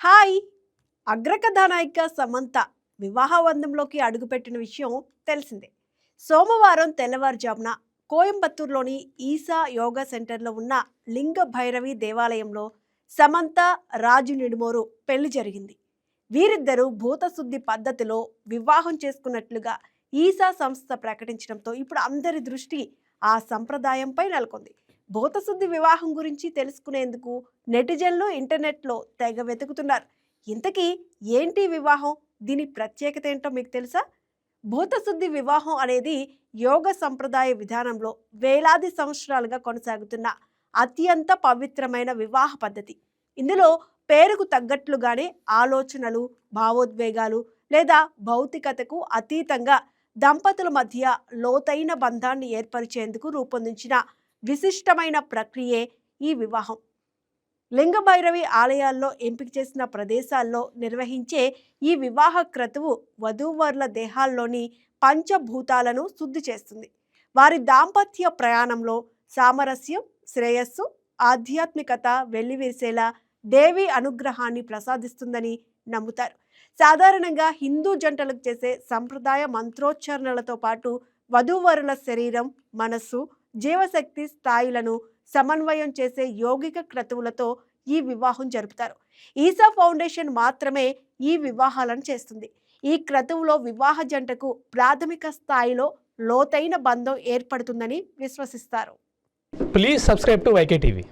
Hi. అగ్రకథానాయిక Samantha వివాహబంధంలోకి అడుగుపెట్టిన విషయం తెలిసిందే. సోమవారం తెల్లవారుజామున కోయంబత్తూరులోని ఈసా యోగా సెంటర్లో ఉన్న లింగ భైరవి దేవాలయంలో సమంత రాజు నిడుమోరు పెళ్లి జరిగింది. వీరిద్దరూ భూతశుద్ధి పద్ధతిలో వివాహం చేసుకున్నట్లుగా ఈసా సంస్థ ప్రకటించడంతో ఇప్పుడు అందరి దృష్టి ఆ సంప్రదాయంపై నెలకొంది. భూతశుద్ధి వివాహం గురించి తెలుసుకునేందుకు నెటిజన్లు ఇంటర్నెట్లో తెగ వెతుకుతున్నారు. ఇంతకీ ఏంటి వివాహం, దీని ప్రత్యేకత ఏంటో మీకు తెలుసా? భూతశుద్ధి వివాహం అనేది యోగ సంప్రదాయ విధానంలో వేలాది సంవత్సరాలుగా కొనసాగుతున్న అత్యంత పవిత్రమైన వివాహ పద్ధతి. ఇందులో పేరుకు తగ్గట్లుగానే ఆలోచనలు, భావోద్వేగాలు లేదా భౌతికతకు అతీతంగా దంపతుల మధ్య లోతైన బంధాన్ని ఏర్పరిచేందుకు రూపొందించిన విశిష్టమైన ప్రక్రియే ఈ వివాహం. లింగభైరవి ఆలయాల్లో ఎంపిక చేసిన ప్రదేశాల్లో నిర్వహించే ఈ వివాహ క్రతువు వధూవరుల దేహాల్లోని పంచభూతాలను శుద్ధి చేస్తుంది. వారి దాంపత్య ప్రయాణంలో సామరస్యం, శ్రేయస్సు, ఆధ్యాత్మికత వెల్లివిరిసేలా దేవి అనుగ్రహాన్ని ప్రసాదిస్తుందని నమ్ముతారు. సాధారణంగా హిందూ జంటలకు చేసే సంప్రదాయ మంత్రోచ్చారణలతో పాటు వధూవరుల శరీరం, మనస్సు, జీవశక్తి స్థాయిలను సమన్వయం చేసే యోగిక క్రతువులతో ఈ వివాహం జరుపుతారు. ఈసా ఫౌండేషన్ మాత్రమే ఈ వివాహాలను చేస్తుంది. ఈ క్రతువులో వివాహ జంటకు ప్రాథమిక స్థాయిలో లోతైన బంధం ఏర్పడుతుందని విశ్వసిస్తారు. Please subscribe to YK TV.